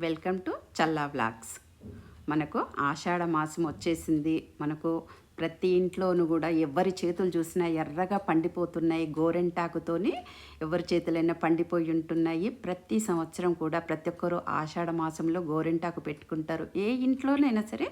Welcome to Challa blogs. మనకు ఆషాఢ మాసం వచ్చేసింది. మనకు ప్రతి ఇంట్లోనూ కూడా ఎవరి చేతులు చూసినా ఎర్రగా పండిపోతున్నాయి. గోరెంటాకుతోని ఎవరి చేతులైనా పండిపోయి ఉంటున్నాయి. ప్రతి సంవత్సరం కూడా ప్రతి ఒక్కరు ఆషాఢ మాసంలో గోరెంటాకు పెట్టుకుంటారు. ఏ ఇంట్లోనైనా సరే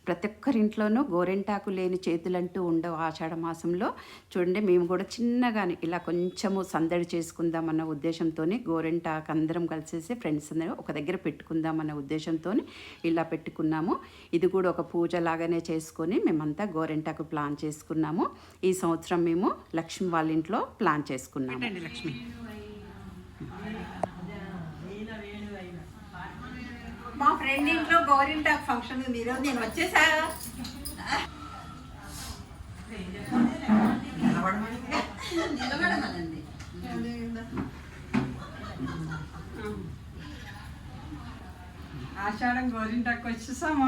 ప్రతి ఒక్కరింట్లోనూ గోరెంటాకు లేని చేతులంటూ ఉండవు ఆషాఢ మాసంలో. చూడండి, మేము కూడా చిన్నగానే ఇలా కొంచెము సందడి చేసుకుందామన్న ఉద్దేశంతో గోరెంటాకు అందరం కలిసేసి ఫ్రెండ్స్ అందరూ ఒక దగ్గర పెట్టుకుందామన్న ఉద్దేశంతో ఇలా పెట్టుకున్నాము. ఇది కూడా ఒక పూజ లాగానే చేసుకొని మేమంతా గోరెంటాకు ప్లాన్ చేసుకున్నాము. ఈ సంవత్సరం మేము లక్ష్మి వాళ్ళ ఇంట్లో ప్లాన్ చేసుకున్నాము. లక్ష్మి మా ఫ్రెండ్ ఇంట్లో గోరింటాకు ఫంక్షన్ ఉంది ఈరోజు. నేను వచ్చేసా. ఆషాఢం గోరింటాకు వచ్చేసాము.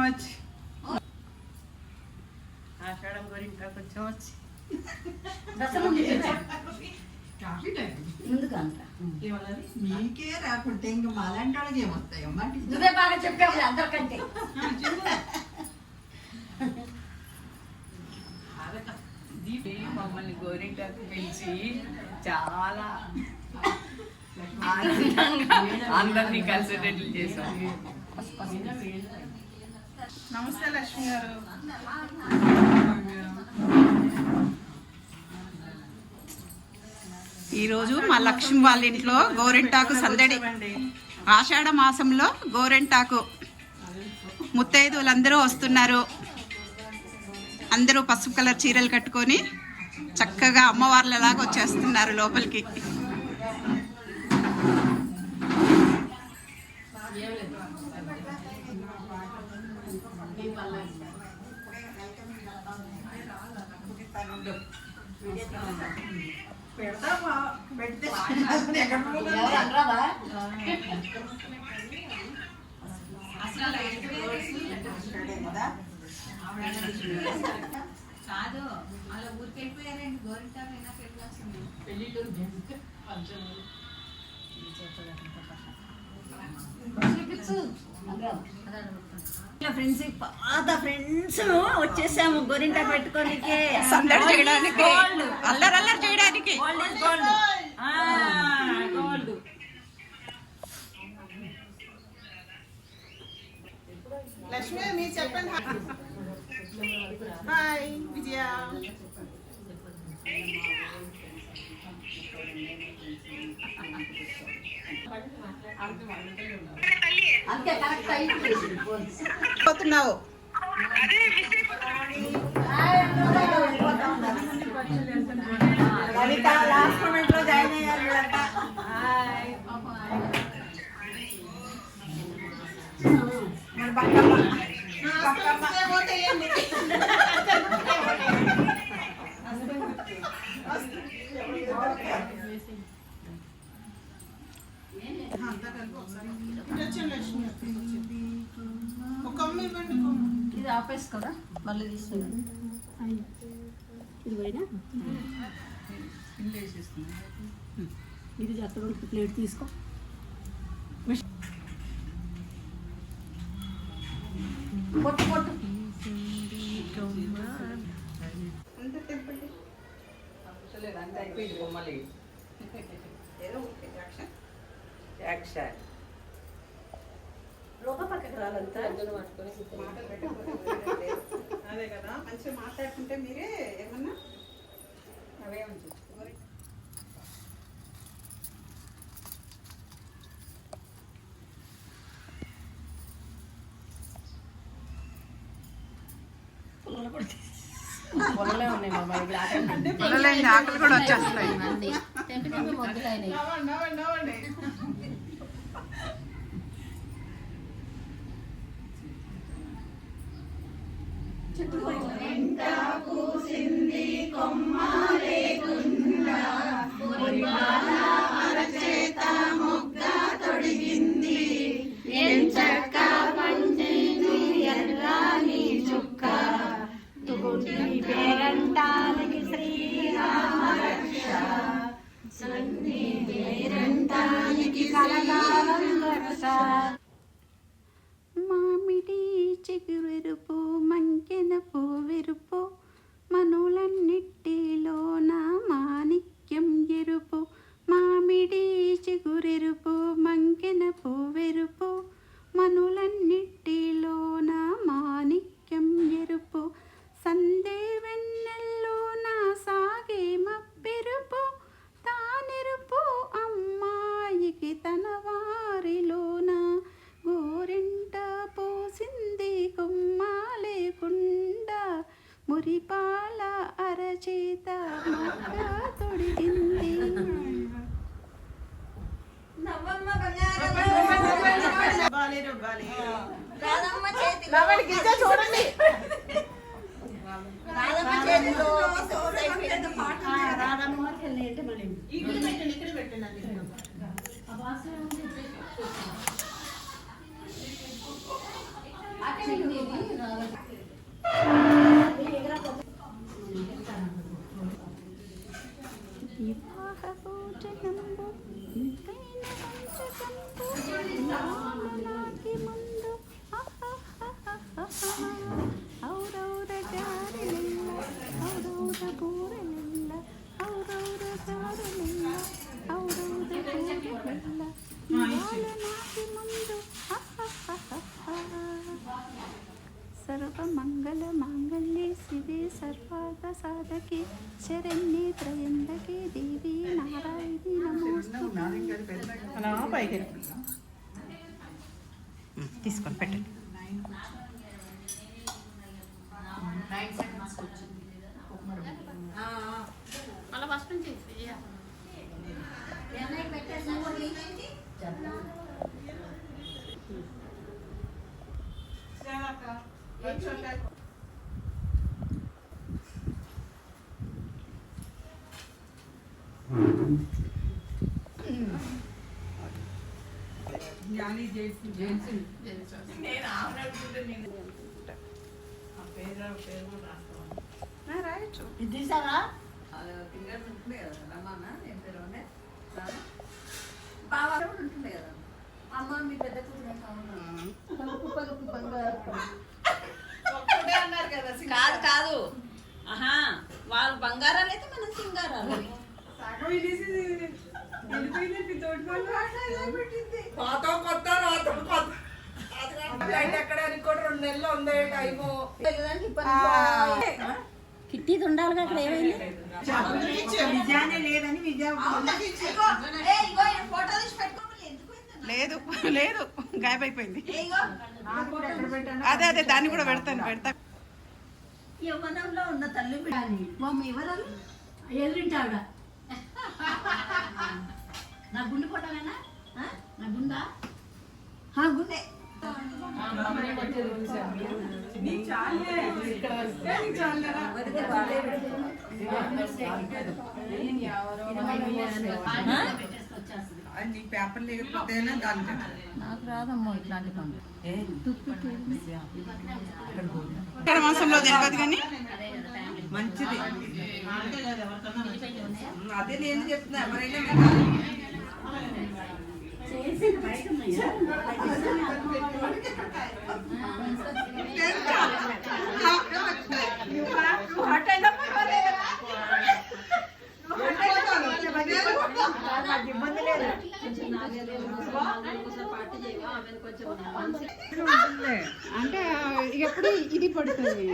ఆషాఢం గోరింటాకు వచ్చి మీకే రాకుంటే ఇంకా మాలాంటి వాళ్ళకి ఏమొస్తాయమ్మా? నువ్వే బాగా చెప్పావు అందరికంటే. మమ్మల్ని గోరింటాకు పిలిచి చాలా ఆనందంగా అందరినీ కలిసేటట్లు చేశాం. నమస్తే లక్ష్మి గారు. ఈరోజు మా లక్ష్మి వాళ్ళ ఇంట్లో గోరెంటాకు సందడి. ఆషాఢ మాసంలో గోరెంటాకు ముత్తైదువులందరూ వస్తున్నారు. అందరూ పసుపు కలర్ చీరలు కట్టుకొని చక్కగా అమ్మవార్లలాగా వచ్చేస్తున్నారు లోపలికి. కాదు, అలా ఊరికెళ్ళిపోయారండి. గోరింటాకు అయినా పెట్టాల్సింది. పెళ్ళిళ్ళు ఫ్రెండ్స్, పాత ఫ్రెండ్స్ వచ్చేసాము గోరింటాకు పెట్టుకోనికే, సందడి చేయడానికి, అల్లరల్లరి చేయడానికి. గోల్డ్ లక్ష్మి మీరు చెప్పండి. హాయ్ విజయ. పోతున్నావు లలిత లాస్ట్ మూమెంట్ లో జాయిన్ అయ్యారు. ఇది ఆపేసి కదా మళ్ళీ తీసుకున్నాను. ఇది పోయినా ఇది చెత్త ప్లేట్ తీసుకో. పొట్టు పొట్టు అంత అయిపోయింది. బొమ్మలు లోక పక్కకి రాలంతా అదే కదా, మంచిగా మాట్లాడుకుంటే మీరే ఏమన్నా అవే ఉంచు. పొలలే ఉన్నాయి మా బైబిల్. ఆకలి కూడా వచ్చేస్తాయి. పేరంటానికి శ్రీరామ రక్ష సన్ని పేరంటానికి కలకాలం రక్ష. ఇవ్వాలి. రాధమ్మ చేతిలో లవణ్ గిజ్జ చూడండి. రాధమ్మ చేతిలో ఇక్కడ పెట్టండి అది. వివాహభోజనంబు ఇంకైన వంచకంబు నామనాకి ముందు ఔరౌర జారెలిల్ల ఔరౌర బూరెలిల్ల ఔరౌర జారెలిల్ల ఔరౌర బూరెలిల్ల నామనాకి ముందు సర్వమంగళ మాంగళ్యే శివే సర్వార్థ సాధకే శరణ్యే త్రయంబకే దేవి నారాయణి నమోస్తుతే. అలా పైకి తీసుకొని పెట్టండి. అలా ఫస్ట్ నుంచి నేను ఆవిడకుంటే నేను ఆ పేరు కూడా రాస్తాను. రాయొచ్చు. ఇది తీసారా ఫింగర్ ఉంటుంది కదా రమానా ఏం పేరు అంటే బాగా ఉంటుంది కదా అమ్మ మీ పెద్ద ఒక్కటే అన్నారు కదా కాదు కాదు ఆహా వాళ్ళు బంగారాలు అయితే మనం సింగారాలు సగం ఇనేసి వెళ్ళిపోయింది తోటి పాత కొత్త రాత కొత్త ఎక్కడ అనుకోండి 2 నెలలు ఉంది టైము. కిట్టీది ఉండాలిగా అక్కడ ఏమైంది విజయానే లేదని విజయ ఫోటో తీసి పెట్టుకోవాలి ఎందుకు లేదు లేదు గాయపైపోయింది. ఎక్కడ పెట్టాను అదే అదే దాన్ని కూడా పెడతాను. యవ్వనంలో ఉన్న తల్లి మమ్మీ ఎవరు ఎదురింటావిడ నా గుండె ఫోటోనేనా నా గుండా గుండె నీ పేపర్ లేకపోతే దాని నాకు రాదమ్మో ఇట్లాంటి పనులు ఇక్కడ మాసంలో తెలియదు కానీ మంచిది. అదే నేను చెప్తున్నా ఎవరైనా ఇబ్బంది లేదు. అంటే ఎప్పుడు ఇది పడుతుంది.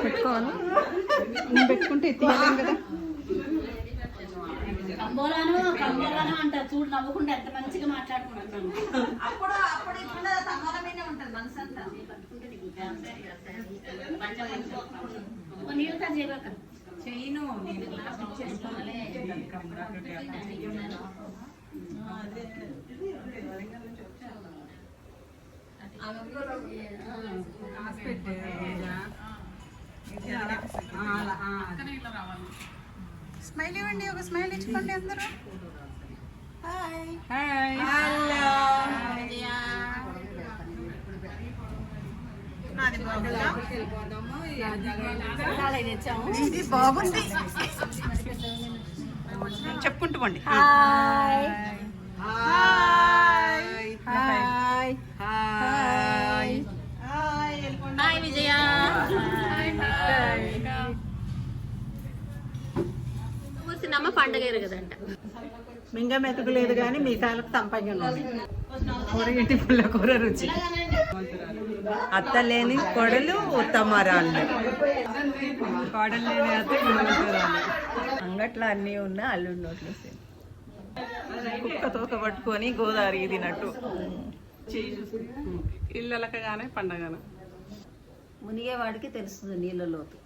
పెట్టుకోవాలి. నేను పెట్టుకుంటే ఎత్తియలేం కదా. కంబోలాను అంటారు చూడు నవ్వుకుంటే ఎంత మంచిగా మాట్లాడుకుంటున్నాను అప్పుడు ఇప్పుడు సమానమైన ఉంటుంది మనసు అంతా నీళ్ళు తా చేయక చేయను స్మైల్ ఇవ్వండి. ఒక స్మైల్ ఇచ్చుకోండి అందరూ. ఇది బాగుంది. చెప్పుకుంటూ పోండి. హాయ్ విజయ నమ్మ పండగ కదంట మింగ మెతుకులేదు కానీ మీ కాలకు తంపంగా కూరగింటి పుల్ల కూర రుచి. అత్తలేని కొడలు ఉత్తమరాళ్ళు, కోడలు లేని అత్త గుణవంతురాలు. అంగట్లో అన్నీ ఉన్నా అల్లుడి నోట్లో సేమ్. కుక్క తోక పట్టుకొని గోదావరి తినట్టు ఇళ్ళలకగానే పండగన మునిగేవాడికి తెలుస్తుంది నీళ్ళ లోతు.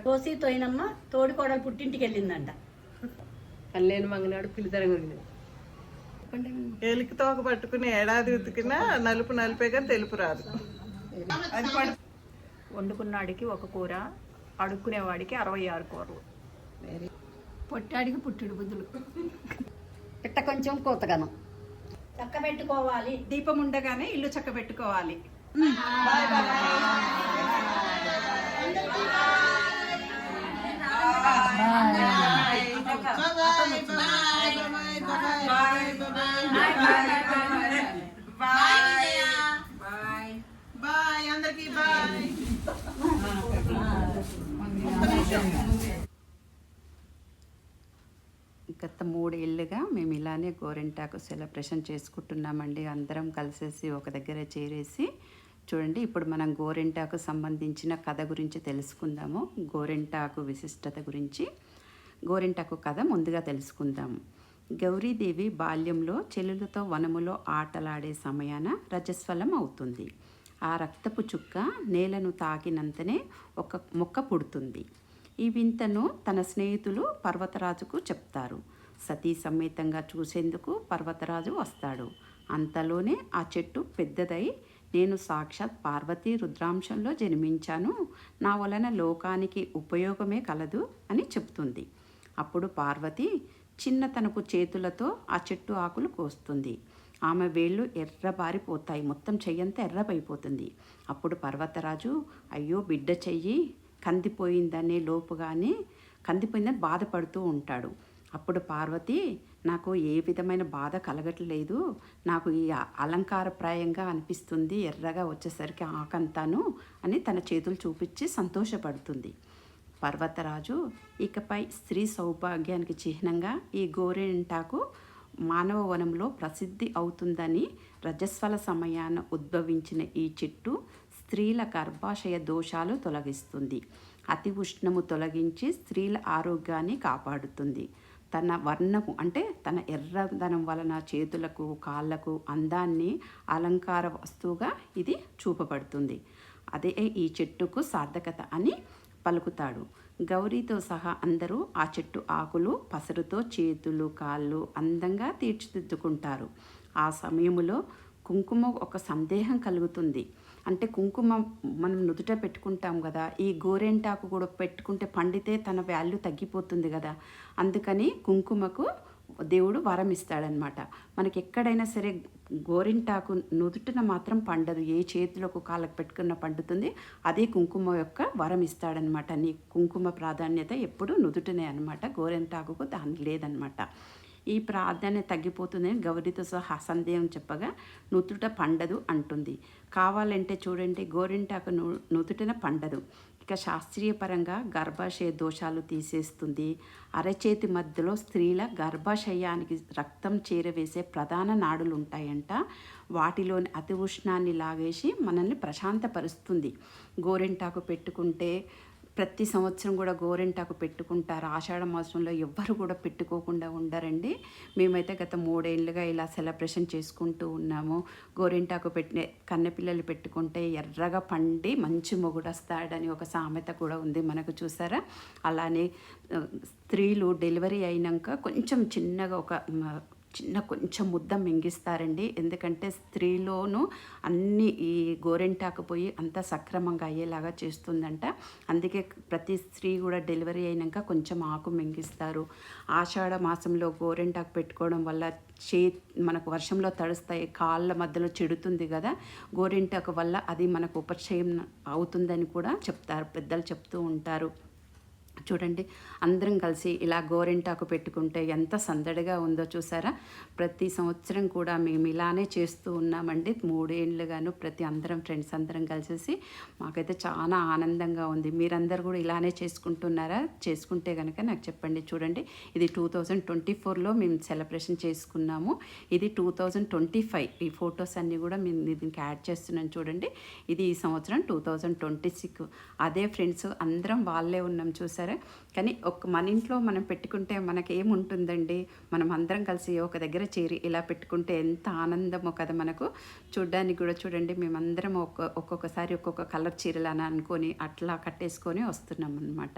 కోసి తోయినమ్మ తోడి కోడలు పుట్టింటికి వెళ్ళిందంట. కళ్యాణ్ మంగనాడు పిలితరం ఎలికి తోక పట్టుకుని ఏడాది ఉతికినా నలుపు నలిపేగా తెలుపు రాదు. వండుకున్నాడికి ఒక కూర, అడుక్కునేవాడికి 66 కూరలు. పొట్టాడికి పుట్టిడు బుద్ధులు. పిట్ట కొంచెం కోతగాను చక్క పెట్టుకోవాలి. దీపం ఉండగానే ఇల్లు చక్క పెట్టుకోవాలి. బాయ్ అందరికి బాయ్. గత 3 ఏళ్ళుగా మేము ఇలానే గోరింటాకు సెలబ్రేషన్ చేసుకుంటున్నామండి. అందరం కలిసేసి ఒక దగ్గర చేరేసి. చూడండి, ఇప్పుడు మనం గోరింటాకు సంబంధించిన కథ గురించి తెలుసుకుందాము. గోరింటాకు విశిష్టత గురించి గోరింటాకు కథ ముందుగా తెలుసుకుందాము. గౌరీదేవి బాల్యంలో చెల్లులతో వనములో ఆటలాడే సమయాన రజస్వలం అవుతుంది. ఆ రక్తపు చుక్క నేలను తాకినంతనే ఒక మొక్క పుడుతుంది. ఈ వింతను తన స్నేహితులు పర్వతరాజుకు చెప్తారు. సతీ సమేతంగా చూసేందుకు పర్వతరాజు వస్తాడు. అంతలోనే ఆ చెట్టు పెద్దదై, నేను సాక్షాత్ పార్వతీ రుద్రాంశంలో జన్మించాను, నా వలన లోకానికి ఉపయోగమే కలదు అని చెప్తుంది. అప్పుడు పార్వతి చిన్నతనపు చేతులతో ఆ చెట్టు ఆకులు కోస్తుంది. ఆమె వేళ్ళు ఎర్రబారిపోతాయి, మొత్తం చెయ్యంతా ఎర్రబైపోతుంది. అప్పుడు పర్వతరాజు, అయ్యో బిడ్డ చెయ్యి కందిపోయిందనే లోపుగానే కందిపోయిందని బాధపడుతూ ఉంటాడు. అప్పుడు పార్వతి, నాకు ఏ విధమైన బాధ కలగట్లేదు, నాకు ఈ అలంకారప్రాయంగా అనిపిస్తుంది, ఎర్రగా వచ్చేసరికి ఆకంతాను అని తన చేతులు చూపించి సంతోషపడుతుంది. పర్వతరాజు, ఇకపై స్త్రీ సౌభాగ్యానికి చిహ్నంగా ఈ గోరింటాకు మానవ వనంలో ప్రసిద్ధి అవుతుందని రజస్వల సమయాన ఉద్భవించిన ఈ చెట్టు స్త్రీల గర్భాశయ దోషాలు తొలగిస్తుంది, అతి ఉష్ణము తొలగించి స్త్రీల ఆరోగ్యాన్ని కాపాడుతుంది. తన వర్ణము అంటే తన ఎర్రదనం వలన చేతులకు కాళ్ళకు అందాన్ని అలంకార వస్తువుగా ఇది చూపబడుతుంది. అదే ఈ చెట్టుకు సార్థకత అని పలుకుతాడు. గౌరీతో సహా అందరూ ఆ చెట్టు ఆకులు పసరుతో చేతులు కాళ్ళు అందంగా తీర్చిదిద్దుకుంటారు. ఆ సమయంలో కుంకుమ ఒక సందేహం కలుగుతుంది. అంటే కుంకుమ మనం నుదుట పెట్టుకుంటాం కదా, ఈ గోరెంటాకు కూడా పెట్టుకుంటే పండితే తన వాల్యూ తగ్గిపోతుంది కదా, అందుకని కుంకుమకు దేవుడు వరం ఇస్తాడనమాట. మనకి ఎక్కడైనా సరే గోరింటాకు నుదుటిన మాత్రం పండదు, ఏ చేతులకు కాళ్ళకు పెట్టుకున్న పండుతుంది. అదే కుంకుమ యొక్క వరం ఇస్తాడనమాట. నీ కుంకుమ ప్రాధాన్యత ఎప్పుడు నుదుటనే అనమాట, గోరింటాకుకు దాని లేదనమాట. ఈ ప్రాధాన్యత తగ్గిపోతుందని గౌరీతో సహా సందేహం చెప్పగా నుదుట పండదు అంటుంది. కావాలంటే చూడండి, గోరింటాకు నుదుటిన పండదు. ఇక శాస్త్రీయ పరంగా గర్భాశయ దోషాలు తీసేస్తుంది. అరచేతి మధ్యలో స్త్రీల గర్భాశయానికి రక్తం చేరవేసే ప్రధాన నాడులు ఉంటాయంట. వాటిలోని అతి ఉష్ణాన్ని లాగేసి మనల్ని ప్రశాంతపరుస్తుంది. గోరింటాకు పెట్టుకుంటే ప్రతి సంవత్సరం కూడా గోరింటాకు పెట్టుకుంటారు. ఆషాఢ మాసంలో ఎవ్వరు కూడా పెట్టుకోకుండా ఉండరండి. మేమైతే గత 3 ఏళ్ళుగా ఇలా సెలబ్రేషన్ చేసుకుంటూ ఉన్నాము. గోరింటాకు పెట్టిన కన్నెపిల్లలు పెట్టుకుంటే ఎర్రగా పండి మంచి మొగుడు వస్తాడని ఒక సామెత కూడా ఉంది మనకు, చూసారా. అలానే స్త్రీలు డెలివరీ అయినాక కొంచెం చిన్నగా కొంచెం ముద్ద మింగిస్తారండి. ఎందుకంటే స్త్రీలోనూ అన్ని ఈ గోరింటాకు పోయి అంతా సక్రమంగా అయ్యేలాగా చేస్తుందంట. అందుకే ప్రతి స్త్రీ కూడా డెలివరీ అయినాక కొంచెం ఆకు మింగిస్తారు. ఆషాఢ మాసంలో గోరింటాకు పెట్టుకోవడం వల్ల మనకు వర్షంలో తడుస్తాయి, కాళ్ళ మధ్యలో చెడుతుంది కదా, గోరింటాకు వల్ల అది మనకు ఉపశమనం అవుతుందని కూడా చెప్తారు, పెద్దలు చెప్తూ ఉంటారు. చూడండి, అందరం కలిసి ఇలా గోరింటాకు పెట్టుకుంటే ఎంత సందడిగా ఉందో చూసారా. ప్రతి సంవత్సరం కూడా మేము ఇలానే చేస్తూ ఉన్నామండి. 3 ఏళ్ళుగాను అందరం ఫ్రెండ్స్ అందరం కలిసేసి మాకైతే చాలా ఆనందంగా ఉంది. మీరందరూ కూడా ఇలానే చేసుకుంటున్నారా? చేసుకుంటే కనుక నాకు చెప్పండి. చూడండి, ఇది 2024లో మేము సెలబ్రేషన్ చేసుకున్నాము. ఇది 2025. ఈ ఫొటోస్ అన్నీ కూడా మేము దీనికి యాడ్ చేస్తున్నాను చూడండి. ఇది ఈ సంవత్సరం 2026. అదే ఫ్రెండ్స్ అందరం వాళ్ళే ఉన్నాం చూసారా. చూసారా. కానీ మన ఇంట్లో మనం పెట్టుకుంటే మనకేముంటుందండి, మనం అందరం కలిసి ఒక దగ్గర చేరి ఇలా పెట్టుకుంటే ఎంత ఆనందమో కదా మనకు. చూడ్డానికి కూడా చూడండి, మేమందరం ఒక్కొక్కసారి ఒక్కొక్క కలర్ చీరలు అని అనుకొని అట్లా కట్టేసుకొని వస్తున్నాం అనమాట.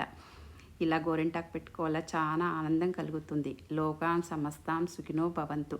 ఇలా గోరింటాకు పెట్టుకోవాలా చాలా ఆనందం కలుగుతుంది. లోకాన్ సమస్తాం సుఖినో భవంతు.